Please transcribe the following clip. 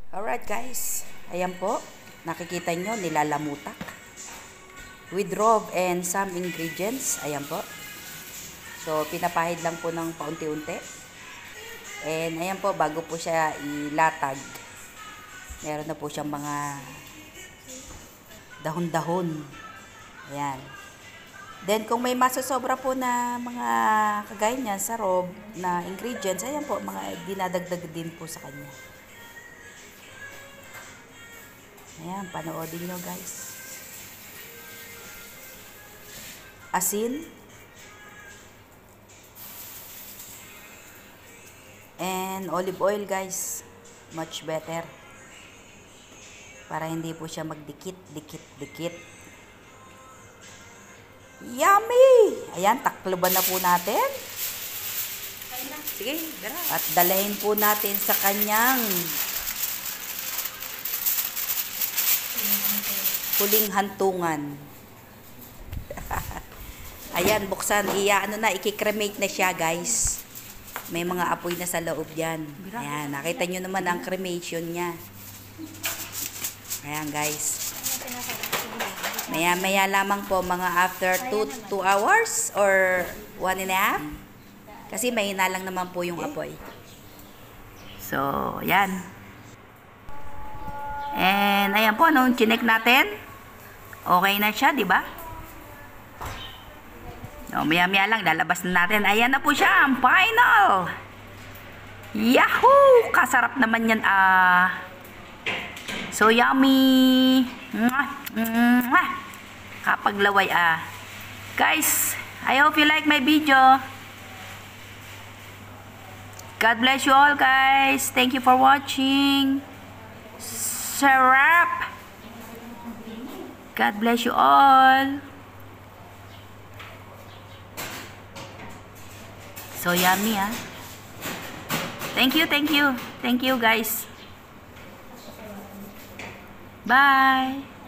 Alright guys, ayan po, nakikita nyo nilalamutak with roe and some ingredients, ayan po. So pinapahid lang po ng paunti-unti. And ayan po, bago po siya ilatag, meron na po siyang mga dahon-dahon. Ayan. Then kung may masasobra po na mga kagaya niya sa roe na ingredients, ayan po, mga dinadagdag din po sa kanya. Ayan, panoodin nyo guys. Asin. And olive oil guys. Much better. Para hindi po siya magdikit. Yummy! Ayan, takloban na po natin. Sige, at dalahin po natin sa kanyang huling hantungan. Ayan, buksan. Ikikremate na siya, guys. May mga apoy na sa loob yan. Ayan, nakita nyo naman ang cremation niya. Ayan, guys. Maya-maya lamang po, mga after 2 hours or 1.5. Kasi mahina lang naman po yung apoy. So, ayan. And, ayan po, nung chinek natin, okay na siya, di ba? No, maya-maya lang, lalabas na natin. Ayan na po siya, ang final! Yahoo! Kasarap naman yan, So yummy! Kapaglaway, Guys, I hope you like my video. God bless you all, guys. Thank you for watching. Sarap! God bless you all. So yummy, Thank you. Thank you, guys. Bye.